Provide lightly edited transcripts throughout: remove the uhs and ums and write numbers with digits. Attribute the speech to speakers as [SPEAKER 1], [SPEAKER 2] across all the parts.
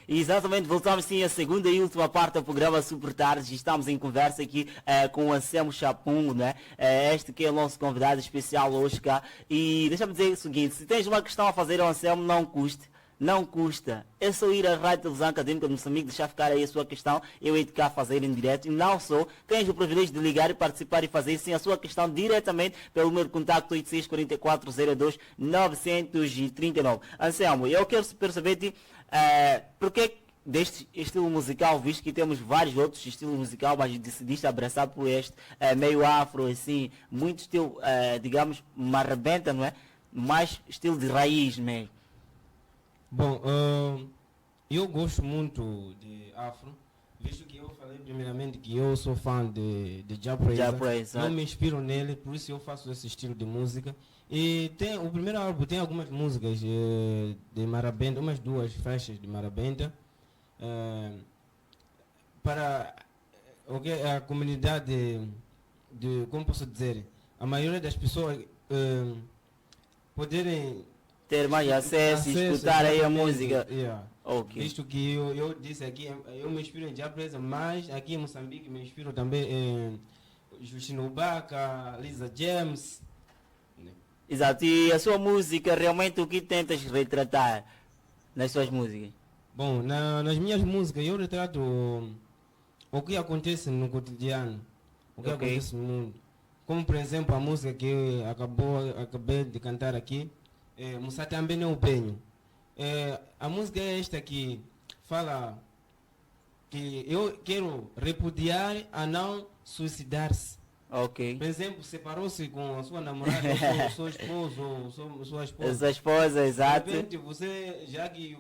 [SPEAKER 1] Exatamente, voltamos sim à segunda e última parte do programa Super Tardes. Estamos em conversa aqui com o Anselmo Chapungo, né? Este que é o nosso convidado especial hoje cá. E deixa-me dizer o seguinte, se tens uma questão a fazer ao Anselmo, não custe. Não custa. É só ir à Rádio Televisão Académica de Moçambique, deixar ficar aí a sua questão, eu hei de cá fazer em direto. E não só, tens o privilégio de ligar e participar e fazer sim a sua questão diretamente pelo meu contacto 864402-939. Anselmo, eu quero perceber-te porque deste estilo musical, visto que temos vários outros estilos musical, mas decidiste abraçar por este meio afro, assim, muito estilo, digamos, marrebenta, não é? Mais estilo de raiz mesmo.
[SPEAKER 2] Bom, eu gosto muito de afro, visto que eu falei primeiramente que eu sou fã de Jah Prayzah. Eu me inspiro nele, por isso eu faço esse estilo de música. E tem, o primeiro álbum tem algumas músicas de marabenta, umas duas faixas de marabenta, para a comunidade de, como posso dizer, a maioria das pessoas poderem
[SPEAKER 1] ter mais acesso e escutar aí a música.
[SPEAKER 2] Yeah.
[SPEAKER 1] Okay.
[SPEAKER 2] Visto que eu disse aqui, eu me inspiro em Jah Prayzah, mas aqui em Moçambique me inspiro também em Justino Ubaka, Lisa James.
[SPEAKER 1] Exato, e a sua música, realmente o que tentas retratar nas suas músicas?
[SPEAKER 2] Bom, nas minhas músicas eu retrato o que acontece no cotidiano, o que acontece no mundo. Como por exemplo a música que eu acabei de cantar aqui, Musa também não penho. A música é esta que fala que eu quero repudiar a não suicidar-se.
[SPEAKER 1] Ok.
[SPEAKER 2] Por exemplo, separou-se com a sua namorada, ou seu esposo, ou sua esposa.
[SPEAKER 1] Sua esposa, exato.
[SPEAKER 2] De repente, você, já que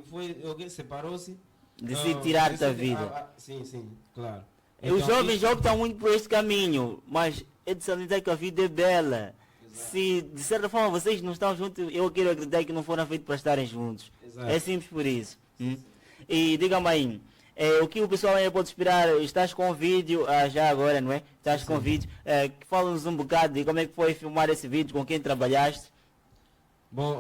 [SPEAKER 2] separou-se,
[SPEAKER 1] decide tirar-te a vida.
[SPEAKER 2] Sim, claro.
[SPEAKER 1] Então, os jovens optam muito por este caminho, mas é de salientar que a vida é bela. Exato. Se de certa forma vocês não estão juntos, eu quero acreditar que não foram feitos para estarem juntos. Exato. É simples por isso. Sim. E diga-me aí, o que o pessoal ainda pode esperar? Estás com vídeo já agora, não é? Estás com vídeo. Fala-nos um bocado de como é que foi filmar esse vídeo, com quem trabalhaste.
[SPEAKER 2] Bom,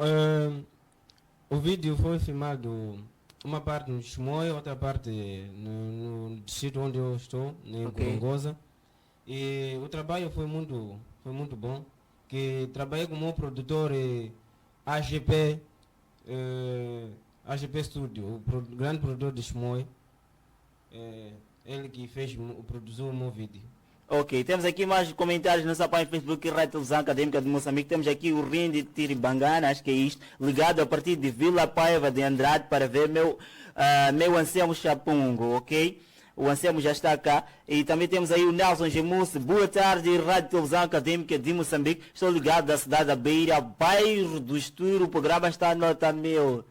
[SPEAKER 2] o vídeo foi filmado uma parte no Chimoio, outra parte no distrito onde eu estou, em Corongosa. E o trabalho foi muito bom. Que trabalhei como produtor AGP Studio, o grande produtor de Chimoio. Ele que produziu o meu vídeo.
[SPEAKER 1] Ok, temos aqui mais comentários na nossa página Facebook, Rádio Televisão Académica de Moçambique. Temos aqui o Rinde Tiribangana, acho que é isto, ligado a partir de Vila Paiva de Andrade para ver meu Anselmo Chapungo, ok? O Anselmo já está cá. E também temos aí o Nelson Gemus. Boa tarde, Rádio Televisão Académica de Moçambique. Estou ligado da cidade da Beira, bairro do Esturo. O programa está nota mil.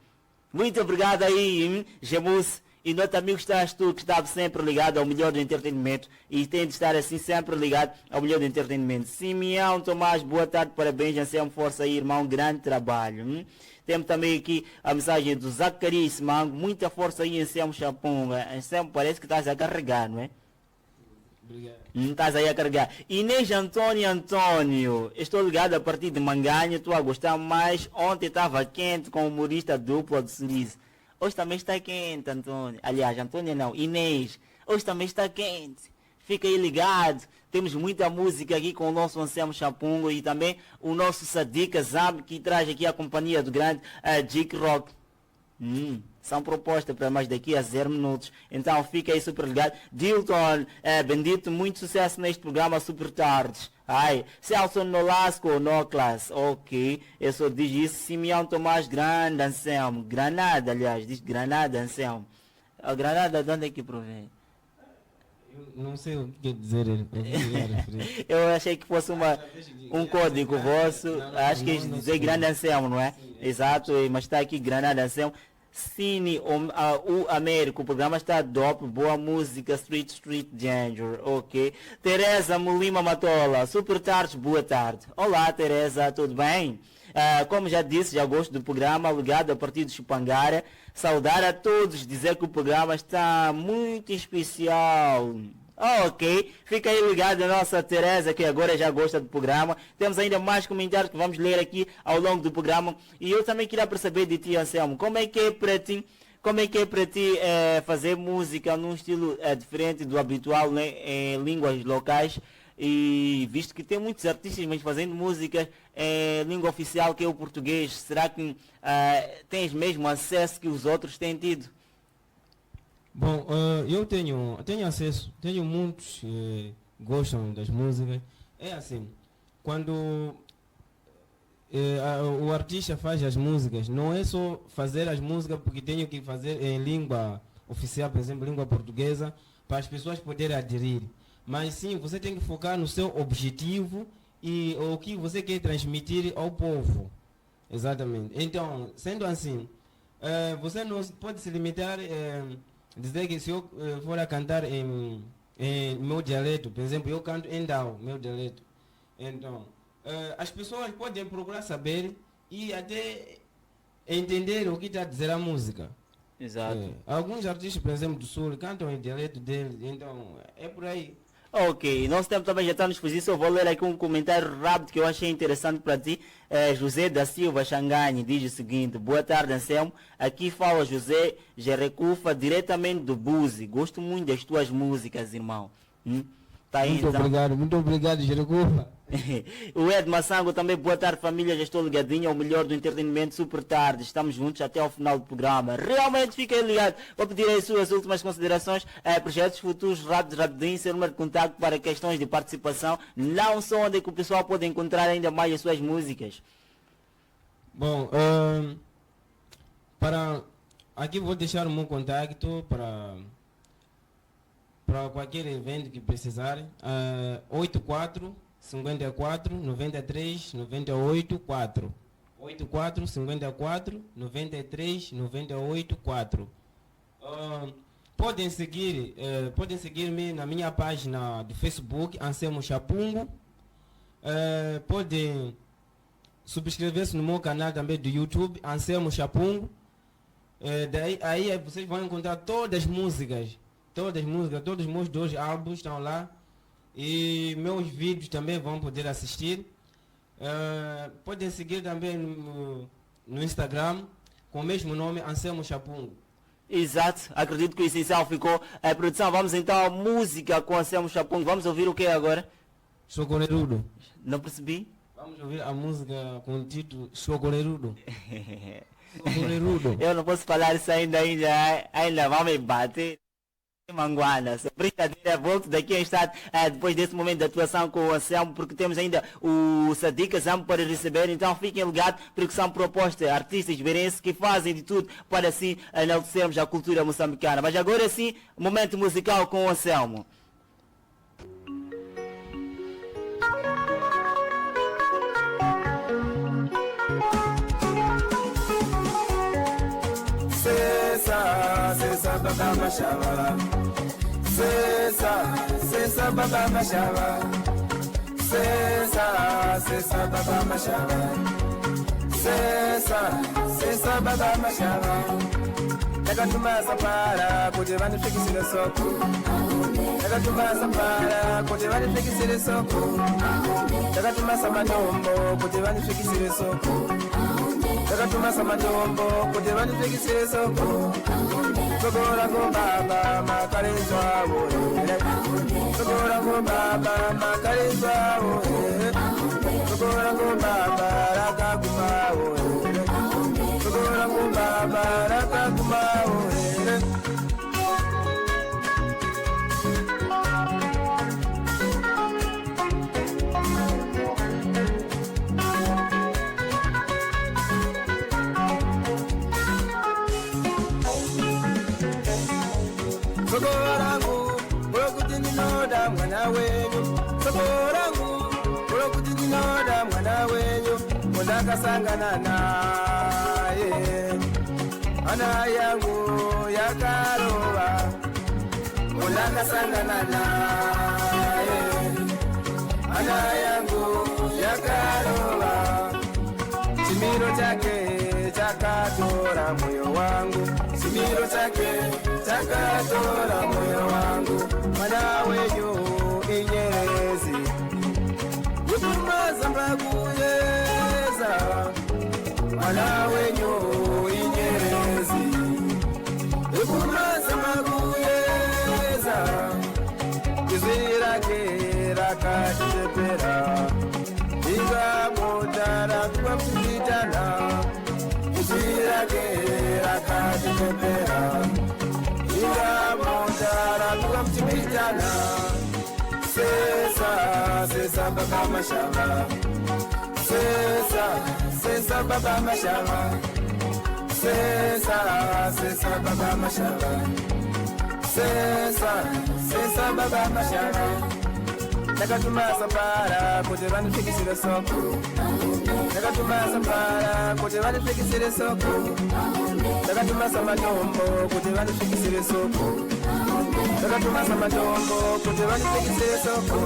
[SPEAKER 1] Muito obrigado aí, Gemus. E nota amigo, estás tu que estava sempre ligado ao melhor do entretenimento e tem de estar assim sempre ligado ao melhor do entretenimento. Simeão Tomás, boa tarde, parabéns, Anselmo, força aí, irmão, grande trabalho. Temos também aqui a mensagem do Zacarias Mango, muita força aí, Anselmo Chapunga. Anselmo, parece que estás a carregar, não é?
[SPEAKER 2] Obrigado.
[SPEAKER 1] Estás aí a carregar. Inês Antônio, estou ligado a partir de Manganha, estou a gostar mais. Ontem estava quente com o humorista duplo de Suriz. Hoje também está quente, Antônio. Aliás, Antônio não, Inês. Hoje também está quente. Fica aí ligado. Temos muita música aqui com o nosso Anselmo Chapungo e também o nosso Sadiq Zamb, que traz aqui a companhia do grande Dick Rock. São propostas para mais daqui a 0 minutos. Então fica aí super ligado. Dilton, bendito, muito sucesso neste programa Super Tardes. Ai, Celso Nolasco, no class. Ok, eu só diz isso. Simeão Tomás, grande Anselmo. Granada, aliás, diz Granada, Anselmo. A Granada de onde é que provém?
[SPEAKER 2] Eu não sei o que quer dizer ele.
[SPEAKER 1] Eu achei que fosse um código vosso. Acho que dizer grande Anselmo, não é? Sim, exato, mas está aqui Granada, Anselmo. Cine, o Américo, o programa está dope, boa música, Street Danger, ok. Teresa Molima Matola, Super Tarde, boa tarde. Olá Teresa, tudo bem? Como já disse, já gosto do programa, ligado a partir de Chupangara. Saudar a todos, dizer que o programa está muito especial. Ok, fica aí ligado a nossa Teresa, que agora já gosta do programa. Temos ainda mais comentários que vamos ler aqui ao longo do programa. E eu também queria perceber de ti, Anselmo, como é que é para ti como é que é para ti fazer música num estilo diferente do habitual, né, em línguas locais? E visto que tem muitos artistas mas fazendo música em língua oficial que é o português, será que tens mesmo acesso que os outros têm tido?
[SPEAKER 2] Bom, eu tenho acesso, tenho muitos que gostam das músicas. É assim, quando o artista faz as músicas, não é só fazer as músicas porque tenho que fazer em língua oficial, por exemplo, língua portuguesa, para as pessoas poderem aderir. Mas sim, você tem que focar no seu objetivo e o que você quer transmitir ao povo. Exatamente. Então, sendo assim, você não pode se limitar dizer que se eu for a cantar em meu dialeto, por exemplo, eu canto em Dao, meu dialeto. Então, as pessoas podem procurar saber e até entender o que está a dizer a música.
[SPEAKER 1] Exato.
[SPEAKER 2] Alguns artistas, por exemplo, do Sul, cantam em dialeto deles, então é por aí.
[SPEAKER 1] Ok, nosso tempo também já está à disposição. Vou ler aqui um comentário rápido que eu achei interessante para ti. José da Silva Xangani diz o seguinte: boa tarde, Anselmo. Aqui fala José Jerecufa, diretamente do Buzi. Gosto muito das tuas músicas, irmão. Tá aí,
[SPEAKER 2] Muito obrigado, Jerecufa.
[SPEAKER 1] O Ed Massango também, boa tarde família, já estou ligadinho ao melhor do entretenimento, super tarde, estamos juntos até ao final do programa, realmente fiquem ligados. Vou pedir as suas últimas considerações, projetos futuros, rapidinho, ser número de contato para questões de participação, não só onde é que o pessoal pode encontrar ainda mais as suas músicas.
[SPEAKER 2] Bom, aqui vou deixar o meu contacto para qualquer evento que precisarem, 84 54 93 98 4 84 54 93 98 4. Podem seguir-me na minha página do Facebook, Anselmo Chapungo. Podem subscrever-se no meu canal também do YouTube, Anselmo Chapungo. Aí vocês vão encontrar todos os meus 2 álbuns estão lá. E meus vídeos também vão poder assistir. Podem seguir também no Instagram com o mesmo nome, Anselmo Chapungo.
[SPEAKER 1] Exato, acredito que o essencial ficou. Produção, vamos então à música com Anselmo Chapungo. Vamos ouvir o que agora?
[SPEAKER 2] Chocolerudo.
[SPEAKER 1] Não percebi?
[SPEAKER 2] Vamos ouvir a música com o título Chocolerudo. Chocolerudo.
[SPEAKER 1] Eu não posso falar isso ainda vão me bater. Manguana, brincadeira, volto daqui a instante depois desse momento de atuação com o Anselmo, porque temos ainda o Sadiq Azam para receber, então fiquem ligados porque são propostas artistas beirenses que fazem de tudo para assim enaltecermos a cultura moçambicana. Mas agora sim, momento musical com o Anselmo.
[SPEAKER 3] Sesa baba mashaba, sesa baba mashaba, sesa baba mashaba, sesa baba mashaba. Nakatumasa para kuti vanifikisire soko, nakatumasa para kuti vanifikisire soko, nakatumasa matombo kuti vanifikisire soko, nakatumasa matombo kuti vanifikisire soko. Sokora ko baba makarizwa woere, sokora ko baba makarizwa woere, sokora ko baba rakakuma woere, sokora ko baba rakakuma woere. Sokorangu, ulokuti ninoda mwana wenyu. Sokorangu, ulokuti ninoda mwana wenyu. Mundakasangana naye, ana yangu yakaroba. Mundakasangana naye, ana yangu yakaroba. Chimiro chake chakatora moyo wangu, chimiro chake chakatora moyo wangu. Mwana wenyu inyerezi yukumaza kuyeza, mwana wenyu inyerezi pepera ila mondara tukamchimijana sesa baba mashaba sesa baba mashaba sesa baba mashaba sesa baba mashaba nakatumasa para kuti vanifikisire soko nakatumasa para kuti vanifikisire soko nakatumasa matombo kuti vanifikisire soko nakatumasa matombo kuti vanifikisire soko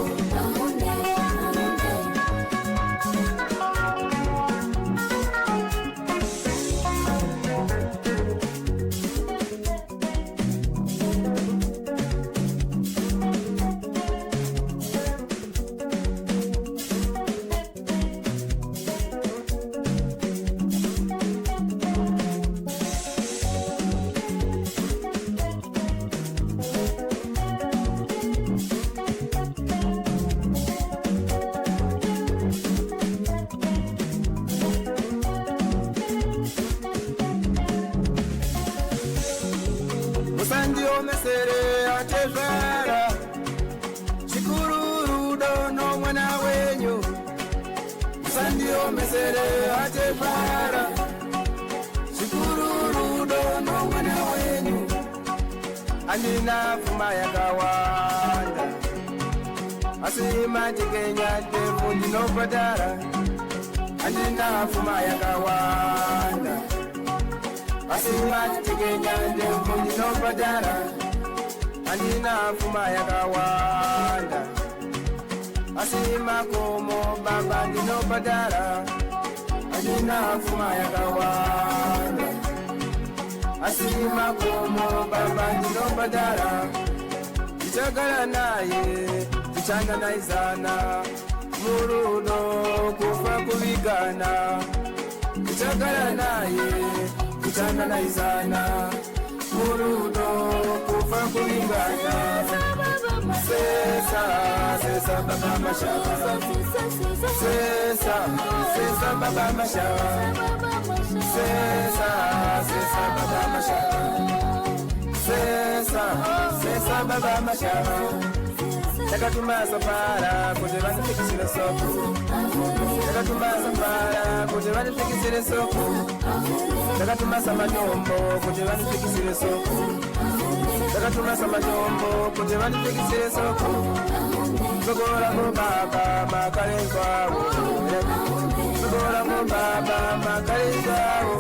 [SPEAKER 3] Musandio mesere atevara Chikururu dono mwana wenyu Musandio mesere atevara Chikururu dono mwana wenyu Andina fuma ya kawanda Asima tikenya tefu dino badara Andina fuma ya kawanda Asima tikenya tefu dino badara Andina fuma ya kawanda Asima komo baba dino badara Andina fuma ya kawanda Asima komo baba dino badara Ichagala naye Tichana na izana Murudo kufa kubigana Ichagala naye Tichana na izana Murudo kufa kubigana Sesa baba mashaba Sesa baba mashaba Sesa baba mashaba Sesa baba mashaba Nakatumasa para kuti vanifikisire soko Nakatumasa para kuti vanifikisire soko Nakatumasa matombo kuti vanifikisire soko Nakatumasa matombo kuti vanifikisire soko Sogola mo baba makalezwawo Sogola mo baba makalezwawo